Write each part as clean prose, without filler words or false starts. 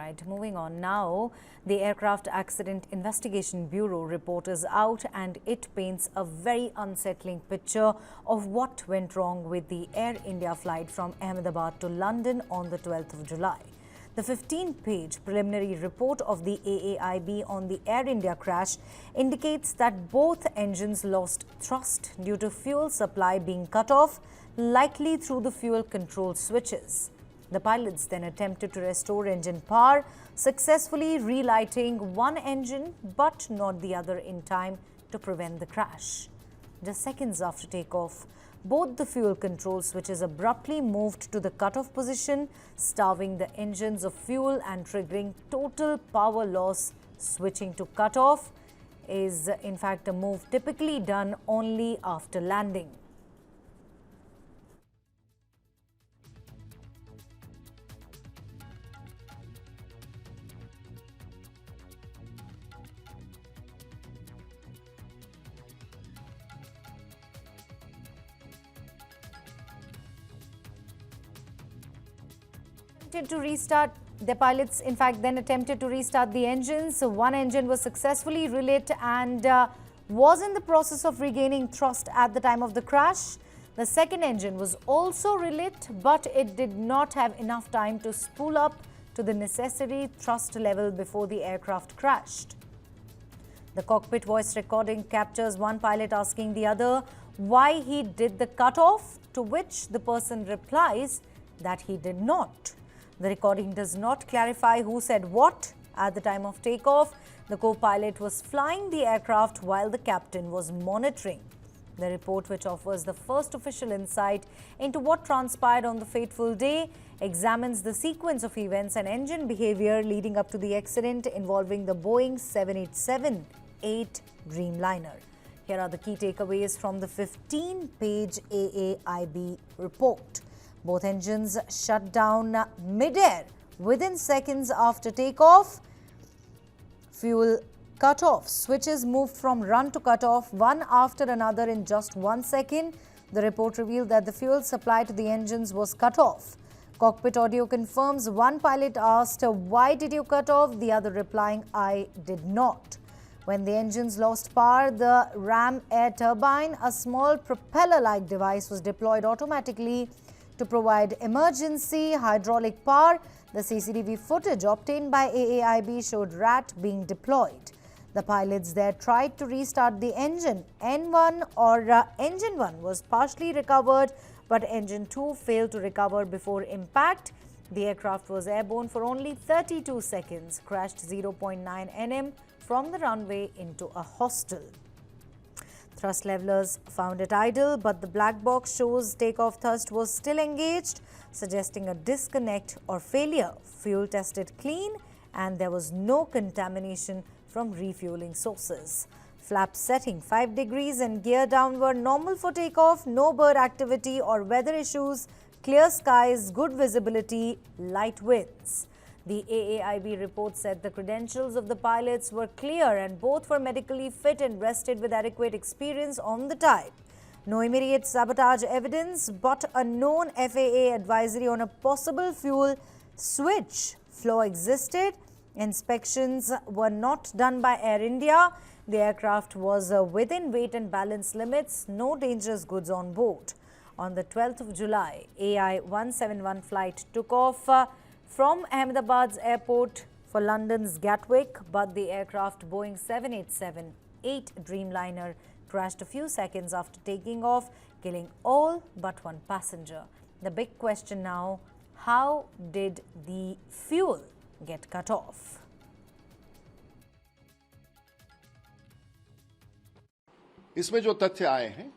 right, moving on now. The Aircraft Accident Investigation Bureau report is out and it paints a very unsettling picture of what went wrong with the Air India flight from Ahmedabad to London on the 12th of July. The 15-page preliminary report of the AAIB on the Air India crash indicates that both engines lost thrust due to fuel supply being cut off, likely through the fuel control switches. The pilots then attempted to restore engine power, successfully relighting one engine but not the other in time to prevent the crash. Just seconds after takeoff, both the fuel control switches abruptly moved to the cutoff position, starving the engines of fuel and triggering total power loss. Switching to cutoff is in fact a move typically done only after landing. The pilots in fact then attempted to restart the engines. So one engine was successfully relit and was in the process of regaining thrust at the time of the crash. The second engine was also relit, but it did not have enough time to spool up to the necessary thrust level before the aircraft crashed. The cockpit voice recording captures one pilot asking the other why he did the cutoff, to which the person replies that he did not. The recording does not clarify who said what. At the time of takeoff, the co-pilot was flying the aircraft while the captain was monitoring. The report, which offers the first official insight into what transpired on the fateful day, examines the sequence of events and engine behavior leading up to the accident involving the Boeing 787-8 Dreamliner. Here are the key takeaways from the 15-page AAIB report. Both engines shut down mid-air within seconds after takeoff. Fuel cutoff switches moved from run to cutoff one after another in just 1 second. The report revealed that the fuel supply to the engines was cut off. Cockpit audio confirms one pilot asked, "Why did you cut off?" The other replying, "I did not." When the engines lost power, the ram air turbine, a small propeller-like device, was deployed automatically to provide emergency hydraulic power. The CCTV footage obtained by AAIB showed RAT being deployed. The pilots there tried to restart the engine. Engine 1 was partially recovered, but engine 2 failed to recover before impact. The aircraft was airborne for only 32 seconds, crashed 0.9 nm from the runway into a hostel. Thrust levelers found it idle, but the black box shows takeoff thrust was still engaged, suggesting a disconnect or failure. Fuel tested clean and there was no contamination from refueling sources. Flap setting 5 degrees and gear down were normal for takeoff. No bird activity or weather issues. Clear skies, good visibility, light winds. The AAIB report said the credentials of the pilots were clear and both were medically fit and rested with adequate experience on the type. No immediate sabotage evidence, but a known FAA advisory on a possible fuel switch flaw existed. Inspections were not done by Air India. The aircraft was within weight and balance limits, no dangerous goods on board. On the 12th of July, AI 171 flight took off from Ahmedabad's airport for London's Gatwick, but the aircraft Boeing 787-8 Dreamliner crashed a few seconds after taking off, killing all but one passenger. The big question now, how did the fuel get cut off? इसमें जो तथ्य आए हैं,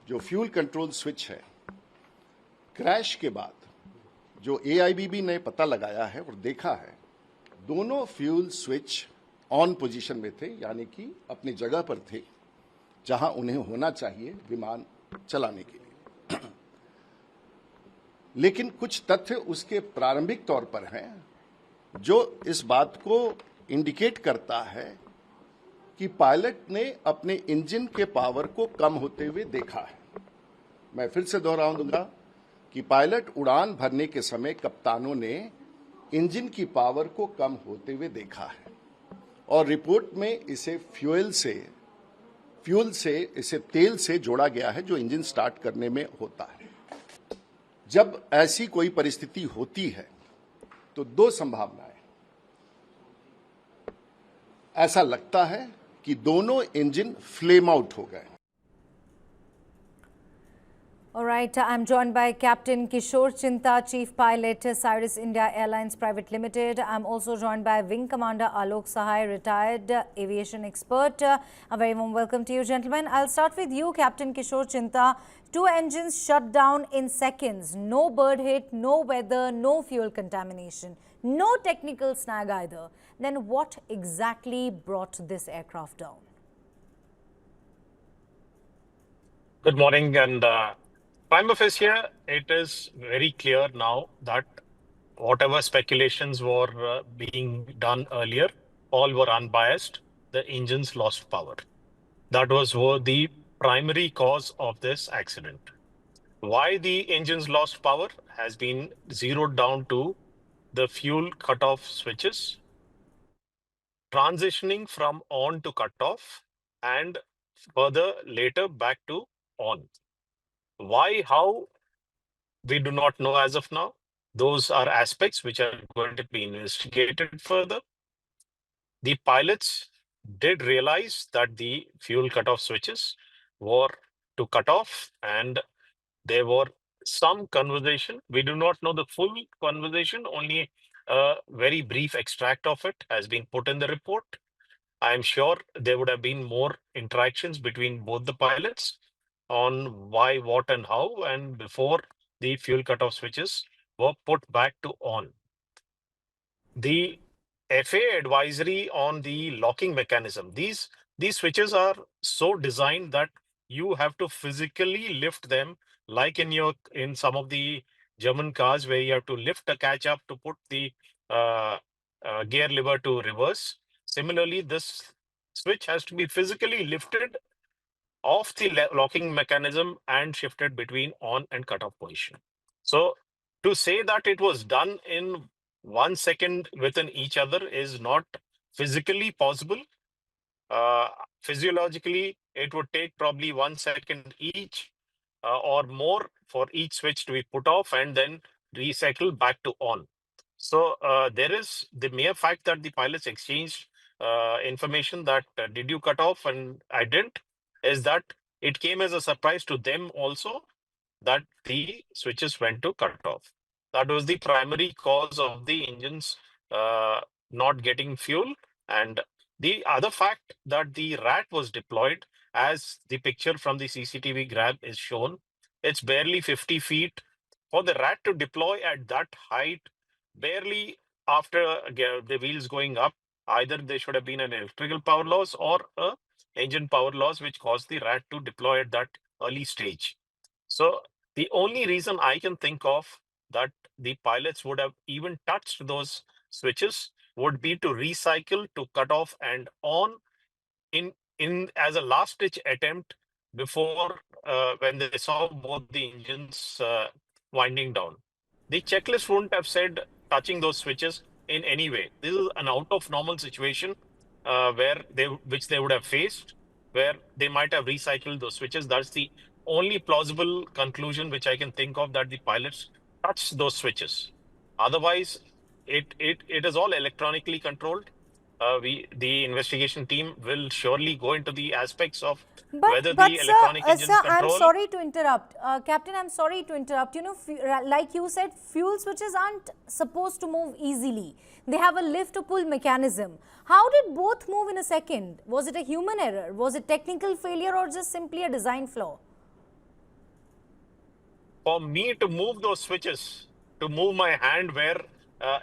जो fuel control switch है, crash के बाद जो AAIB ने पता लगाया है और देखा है, दोनों फ्यूल स्विच ऑन पोजीशन में थे, यानी कि अपनी जगह पर थे जहां उन्हें होना चाहिए विमान चलाने के लिए। लेकिन कुछ तथ्य उसके प्रारंभिक तौर पर हैं जो इस बात को इंडिकेट करता है कि पायलट ने अपने इंजन के पावर को कम होते हुए देखा है। मैं फिर से दोहराऊंगा कि पायलट उड़ान भरने के समय कप्तानों ने इंजन की पावर को कम होते हुए देखा है और रिपोर्ट में इसे फ्यूल से इसे तेल से जोड़ा गया है जो इंजन स्टार्ट करने में होता है। जब ऐसी कोई परिस्थिति होती है तो दो संभावनाएं, ऐसा लगता है कि दोनों इंजन फ्लेम आउट हो गए। All right, I'm joined by Captain Kishore Chinta, Chief Pilot, Cyrus India Airlines Private Limited. I'm also joined by Wing Commander Alok Sahai, retired aviation expert. A very warm welcome to you, gentlemen. I'll start with you, Captain Kishore Chinta. Two engines shut down in seconds. No bird hit, no weather, no fuel contamination, no technical snag either. Then what exactly brought this aircraft down? Good morning, and prima facie, it is very clear now that whatever speculations were being done earlier, all were unbiased. The engines lost power. That was the primary cause of this accident. Why the engines lost power has been zeroed down to the fuel cutoff switches, transitioning from on to cutoff, and further later back to on. Why, how, we do not know as of now. Those are aspects which are going to be investigated further. The pilots did realize that the fuel cutoff switches were to cut off, and there were some conversation. We do not know the full conversation, only a very brief extract of it has been put in the report. I am sure there would have been more interactions between both the pilots on why, what, and how, and before the fuel cutoff switches were put back to on. The FAA advisory on the locking mechanism, these switches are so designed that you have to physically lift them, like in some of the German cars where you have to lift a catch up to put the gear lever to reverse. Similarly, this switch has to be physically lifted off the locking mechanism and shifted between on and cutoff position. So to say that it was done in 1 second within each other is not physically possible. Physiologically, it would take probably 1 second each or more for each switch to be put off and then recycle back to on. So there is the mere fact that the pilots exchanged information that did you cut off and I didn't, is that it came as a surprise to them also that the switches went to cut off. That was the primary cause of the engines not getting fuel. And the other fact that the rat was deployed, as the picture from the CCTV grab is shown, it's barely 50 feet. For the rat to deploy at that height, barely after the wheels going up, either there should have been an electrical power loss or a engine power loss, which caused the rat to deploy at that early stage. So the only reason I can think of that the pilots would have even touched those switches would be to recycle, to cut off and on in as a last ditch attempt before when they saw both the engines winding down. The checklist wouldn't have said touching those switches in any way. This is an out of normal situation which they would have faced, where they might have recycled those switches. That's the only plausible conclusion which I can think of, that the pilots touched those switches. Otherwise, it is all electronically controlled. The investigation team will surely go into the aspects of whether the electronic engine sir, control. I'm sorry to interrupt. Captain, I'm sorry to interrupt. You know, like you said, fuel switches aren't supposed to move easily. They have a lift to pull mechanism. How did both move in a second? Was it a human error? Was it technical failure or just simply a design flaw? For me to move those switches, to move my hand where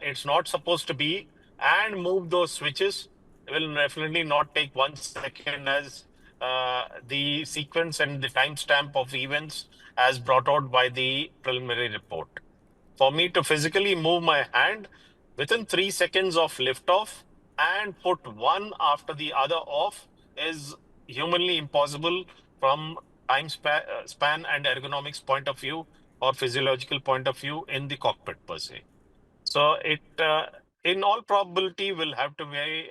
it's not supposed to be, and move those switches will definitely not take 1 second, as the sequence and the timestamp of events as brought out by the preliminary report. For me to physically move my hand within 3 seconds of liftoff and put one after the other off is humanly impossible from time span and ergonomics point of view or physiological point of view in the cockpit per se. So it, in all probability, will have to be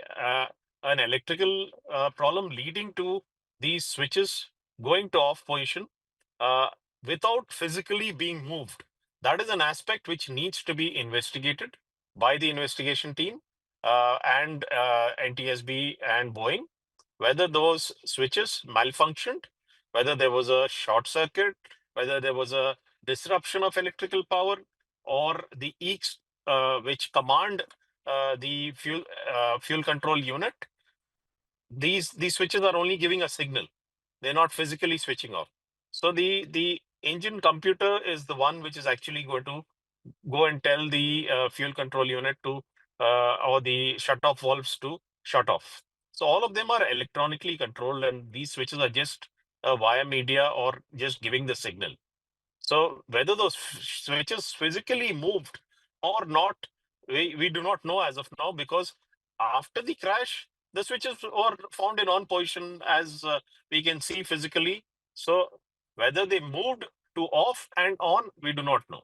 an electrical problem leading to these switches going to off position uh, without physically being moved. That is an aspect which needs to be investigated by the investigation team and NTSB and Boeing, whether those switches malfunctioned, whether there was a short circuit, whether there was a disruption of electrical power, or the EECs which command the fuel control unit. These switches are only giving a signal; they're not physically switching off. So the engine computer is the one which is actually going to go and tell the fuel control unit to or the shut off valves to shut off. So all of them are electronically controlled, and these switches are just via media or just giving the signal. So whether those switches physically moved or not, we do not know as of now, because after the crash, the switches were found in on position as we can see physically. So whether they moved to off and on, we do not know.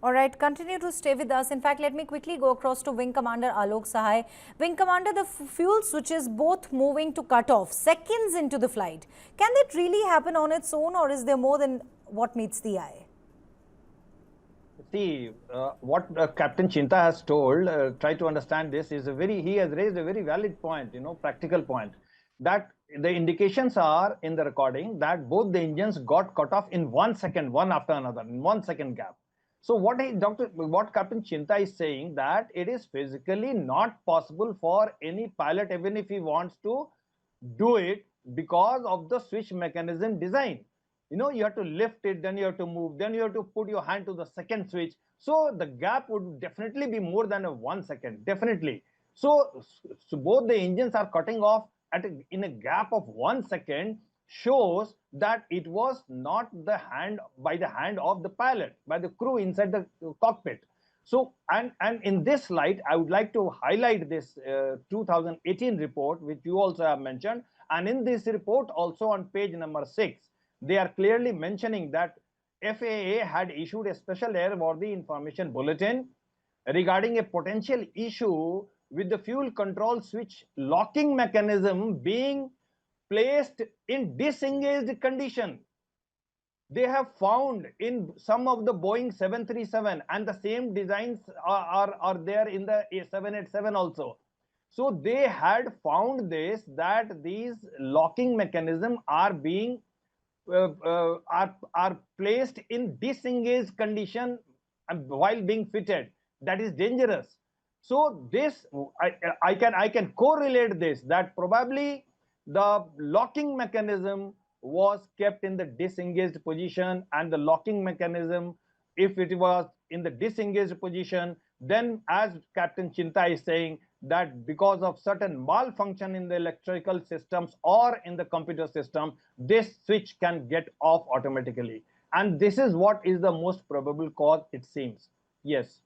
All right, continue to stay with us. In fact, let me quickly go across to Wing Commander Alok Sahai. Wing Commander, the fuel switches both moving to cut off seconds into the flight. Can that really happen on its own, or is there more than what meets the eye? See, what Captain Chinta has told, try to understand this, is he has raised a very valid point, practical point, that the indications are in the recording that both the engines got cut off in 1 second, one after another, in 1 second gap. So what Captain Chinta is saying, that it is physically not possible for any pilot, even if he wants to do it, because of the switch mechanism design. You have to lift it, then you have to move, then you have to put your hand to the second switch. So the gap would definitely be more than 1 second, definitely. So both the engines are cutting off in a gap of 1 second, shows that it was not by the hand of the pilot, by the crew inside the cockpit. So, and in this light, I would like to highlight this 2018 report, which you also have mentioned. And in this report, also on page number 6, they are clearly mentioning that FAA had issued a special airworthy information bulletin regarding a potential issue with the fuel control switch locking mechanism being placed in disengaged condition. They have found in some of the Boeing 737, and the same designs are there in the 787 also. So they had found this, that these locking mechanisms are being are placed in disengaged condition while being fitted. That is dangerous. So this, I can correlate this, that probably the locking mechanism was kept in the disengaged position, and the locking mechanism, if it was in the disengaged position, then as Captain Chinta is saying, that because of certain malfunction in the electrical systems or in the computer system, this switch can get off automatically. And this is what is the most probable cause, it seems. Yes.